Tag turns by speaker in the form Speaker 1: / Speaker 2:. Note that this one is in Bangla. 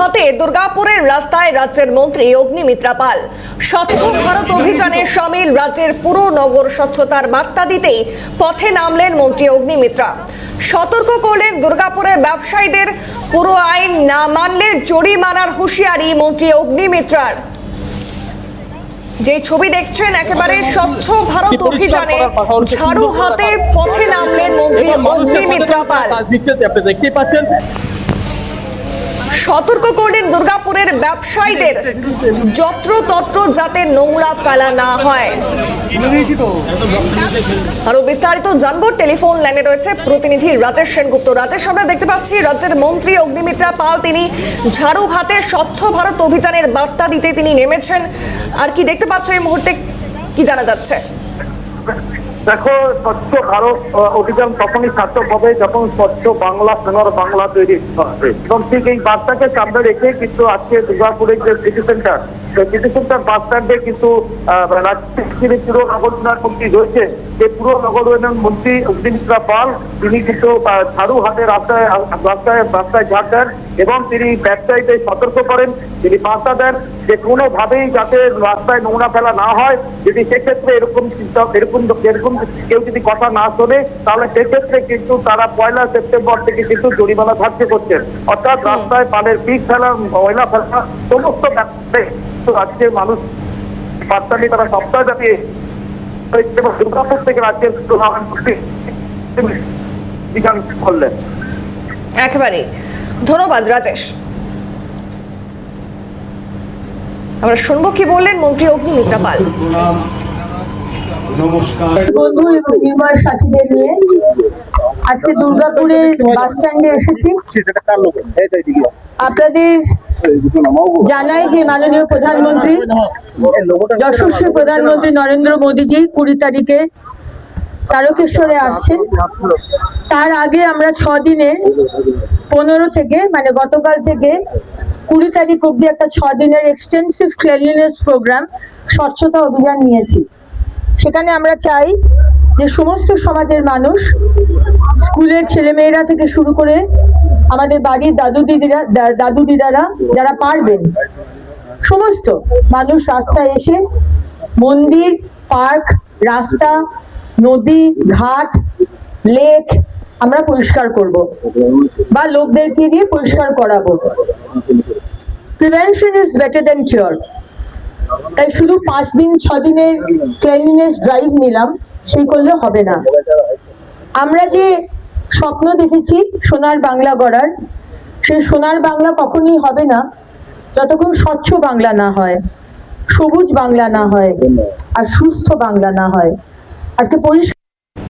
Speaker 1: হাতে দুর্গাপুরের রাস্তায় রাজ্যের মন্ত্রী অগ্নিমিত্রা পাল। স্বচ্ছ ভারত অভিযানে সামিল রাজ্যের পুরো নগর স্বচ্ছতার বার্তা দিতেই পথে নামলেন মন্ত্রী অগ্নিমিত্রা। সতর্ক করলেন দুর্গাপুরের ব্যবসায়ীদের, পুরো আইন না মানলে জরিমানার হুঁশিয়ারি মন্ত্রী অগ্নিমিত্রার। যে ছবি দেখছেন একেবারে স্বচ্ছ ভারত অভিযানে ঝাড়ু হাতে পথে নামলেন মন্ত্রী অগ্নিমিত্রা পাল।
Speaker 2: দেখতেই পাচ্ছেন,
Speaker 1: সতর্ক করলেন দুর্গাপুরের ব্যবসায়ীদের, যত্রতত্র যাতে নোংরা ফেলা না হয়। আরো বিস্তারিত জানবো, টেলিফোন লাইনে রয়েছে প্রতিনিধি রাজেশ সেনগুপ্ত। রাজেশ, আমরা দেখতে পাচ্ছি রাজ্যের মন্ত্রী অগ্নিমিত্রা পাল তিনি ঝাড়ু হাতে স্বচ্ছ ভারত অভিযানের বার্তা দিতে তিনি নেমেছেন। আর কি দেখতে পাচ্ছ এই মুহূর্তে, কি জানা যাচ্ছে?
Speaker 3: দেখো, স্বচ্ছ ভারত অভিযান তখনই সার্থক হবে যখন স্বচ্ছ বাংলা সোনার বাংলা তৈরি হবে, এবং ঠিক এই বার্তাকে সামনে রেখে কিন্তু আজকে দুর্গাপুরের যে সিটি সেন্টার, সেই সিটি সেন্টার বাস স্ট্যান্ডে কিন্তু রাজ্যের পুরো নগর উন্নয়ন মন্ত্রী রয়েছে, যে পুরো নগর উন্নয়ন মন্ত্রী অগ্নিমিত্রা পাল তিনি কিন্তু ঝাড়ু হাতে রাস্তায় ঝাড় দেন এবং তিনি ব্যবসায়ীদের সতর্ক করেন। তিনি বার্তা দেন যে কোনোভাবেই যাতে রাস্তায় নোংরা ফেলা না হয়। যদি সেক্ষেত্রে এরকম কেউ যদি কথা না শোনে, তাহলে সেক্ষেত্রে কিন্তু তারা 1 সেপ্টেম্বর থেকে কিন্তু জরিমানা ধার্য করছেন। অর্থাৎ রাস্তায় পানের পিক ফেলা, ময়লা ফেলা, সমস্ত আজকে মানুষ বার্তা নিয়ে তারা সপ্তাহব্যাপী দুর্গাপুর থেকে রাজ্যের করলেন।
Speaker 1: একেবারে ধন্যবাদ রাজেশ। আমরা শুনবো কি বললেন মন্ত্রী অগ্নিমিত্রা পাল।
Speaker 4: বন্ধু এবং নির্মাণ সাথীদের নিয়ে আজকে দুর্গাপুরের বাস স্ট্যান্ডে এসেছি। আপনাদের জানাই যে মাননীয় প্রধানমন্ত্রী, যশস্বী প্রধানমন্ত্রী নরেন্দ্র মোদীজি 20 তারিখে তারকেশ্বরে আসছেন। তার আগে আমরা 6 দিনের 15 থেকে মানে গতকাল থেকে 20 তারিখ অব্দি একটা 6 দিনের এক্সটেন্সিভ ক্লিনলিনেস প্রোগ্রাম, স্বচ্ছতা অভিযান নিয়েছি। সেখানে আমরা চাই যে সমস্ত সমাজের মানুষ, স্কুলের ছেলেমেয়েরা থেকে শুরু করে আমাদের বাড়ির দাদু দিদারা যারা পারবেন, সমস্ত মানুষ রাস্তায় এসে মন্দির, পার্ক, রাস্তা, নদী, ঘাট, লেক আমরা পরিষ্কার করব বা লোকদেরকে দিয়ে পরিষ্কার করাবো। Prevention is better than cure. তাই শুধু 5 দিন 6 দিনের ক্লিনলিনেস ড্রাইভ নিলাম, সেই করলে হবে না। আমরা যে স্বপ্ন দেখেছি সোনার বাংলা গড়ার, সেই সোনার বাংলা কখনোই হবে না যতক্ষণ স্বচ্ছ বাংলা না হয়, সবুজ বাংলা না হয়, আর সুস্থ বাংলা না হয়। আজকে পরিষ্কার